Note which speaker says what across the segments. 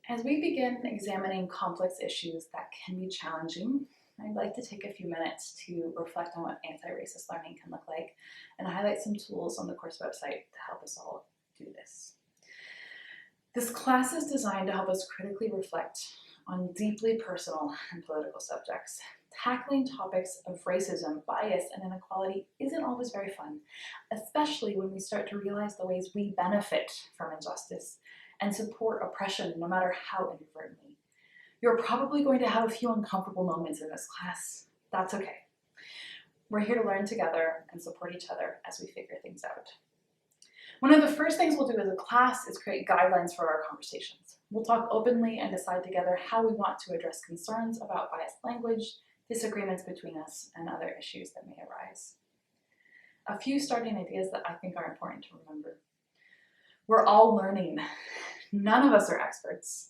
Speaker 1: As we begin examining complex issues that can be challenging, I'd like to take a few minutes to reflect on what anti-racist learning can look like and highlight some tools on the course website to help us all do this. This class is designed to help us critically reflect on deeply personal and political subjects. Tackling topics of racism, bias, and inequality isn't always very fun, especially when we start to realize the ways we benefit from injustice and support oppression, no matter how inadvertently. You're probably going to have a few uncomfortable moments in this class. That's okay. We're here to learn together and support each other as we figure things out. One of the first things we'll do as a class is create guidelines for our conversations. We'll talk openly and decide together how we want to address concerns about biased language, disagreements between us, and other issues that may arise. A few starting ideas that I think are important to remember. We're all learning. None of us are experts.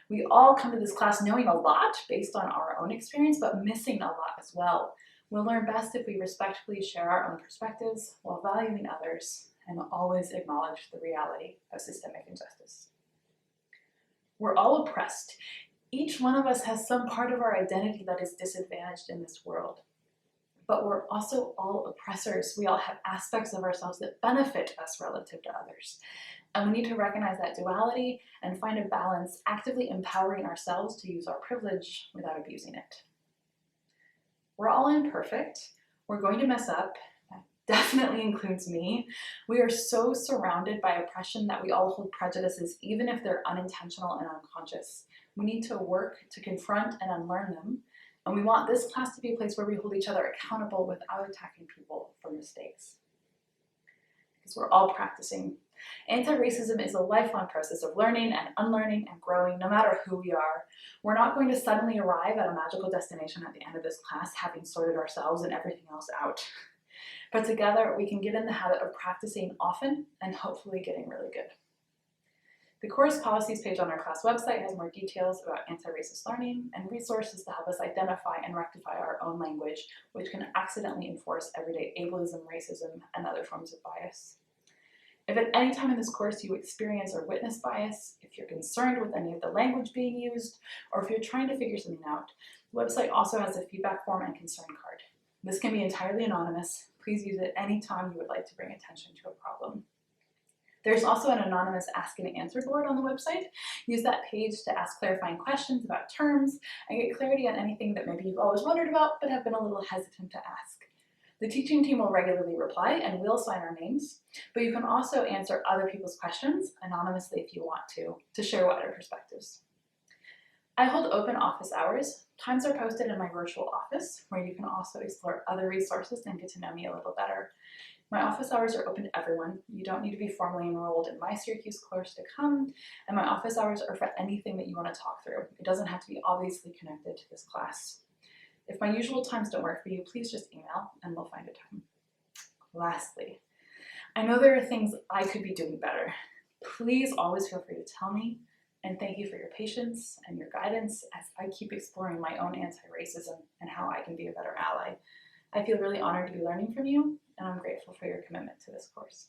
Speaker 1: We all come to this class knowing a lot based on our own experience, but missing a lot as well. We'll learn best if we respectfully share our own perspectives while valuing others and always acknowledge the reality of systemic injustice. We're all oppressed. Each one of us has some part of our identity that is disadvantaged in this world. But we're also all oppressors. We all have aspects of ourselves that benefit us relative to others. And we need to recognize that duality and find a balance, actively empowering ourselves to use our privilege without abusing it. We're all imperfect. We're going to mess up. That definitely includes me. We are so surrounded by oppression that we all hold prejudices, even if they're unintentional and unconscious. We need to work to confront and unlearn them. And we want this class to be a place where we hold each other accountable without attacking people for mistakes. Because we're all practicing. Anti-racism is a lifelong process of learning and unlearning and growing, no matter who we are. We're not going to suddenly arrive at a magical destination at the end of this class, having sorted ourselves and everything else out. But together, we can get in the habit of practicing often and hopefully getting really good. The course policies page on our class website has more details about anti-racist learning and resources to help us identify and rectify our own language, which can accidentally enforce everyday ableism, racism, and other forms of bias. If at any time in this course you experience or witness bias, if you're concerned with any of the language being used, or if you're trying to figure something out, the website also has a feedback form and concern card. This can be entirely anonymous. Please use it any time you would like to bring attention to a problem. There's also an anonymous ask and answer board on the website. Use that page to ask clarifying questions about terms and get clarity on anything that maybe you've always wondered about but have been a little hesitant to ask. The teaching team will regularly reply and we'll sign our names, but you can also answer other people's questions anonymously if you want to share wider perspectives. I hold open office hours. Times are posted in my virtual office, where you can also explore other resources and get to know me a little better. My office hours are open to everyone. You don't need to be formally enrolled in my Syracuse course to come, and my office hours are for anything that you want to talk through. It doesn't have to be obviously connected to this class. If my usual times don't work for you, please just email and we'll find a time. Lastly, I know there are things I could be doing better. Please always feel free to tell me, and thank you for your patience and your guidance as I keep exploring my own anti-racism and how I can be a better ally. I feel really honored to be learning from you, and I'm grateful for your commitment to this course.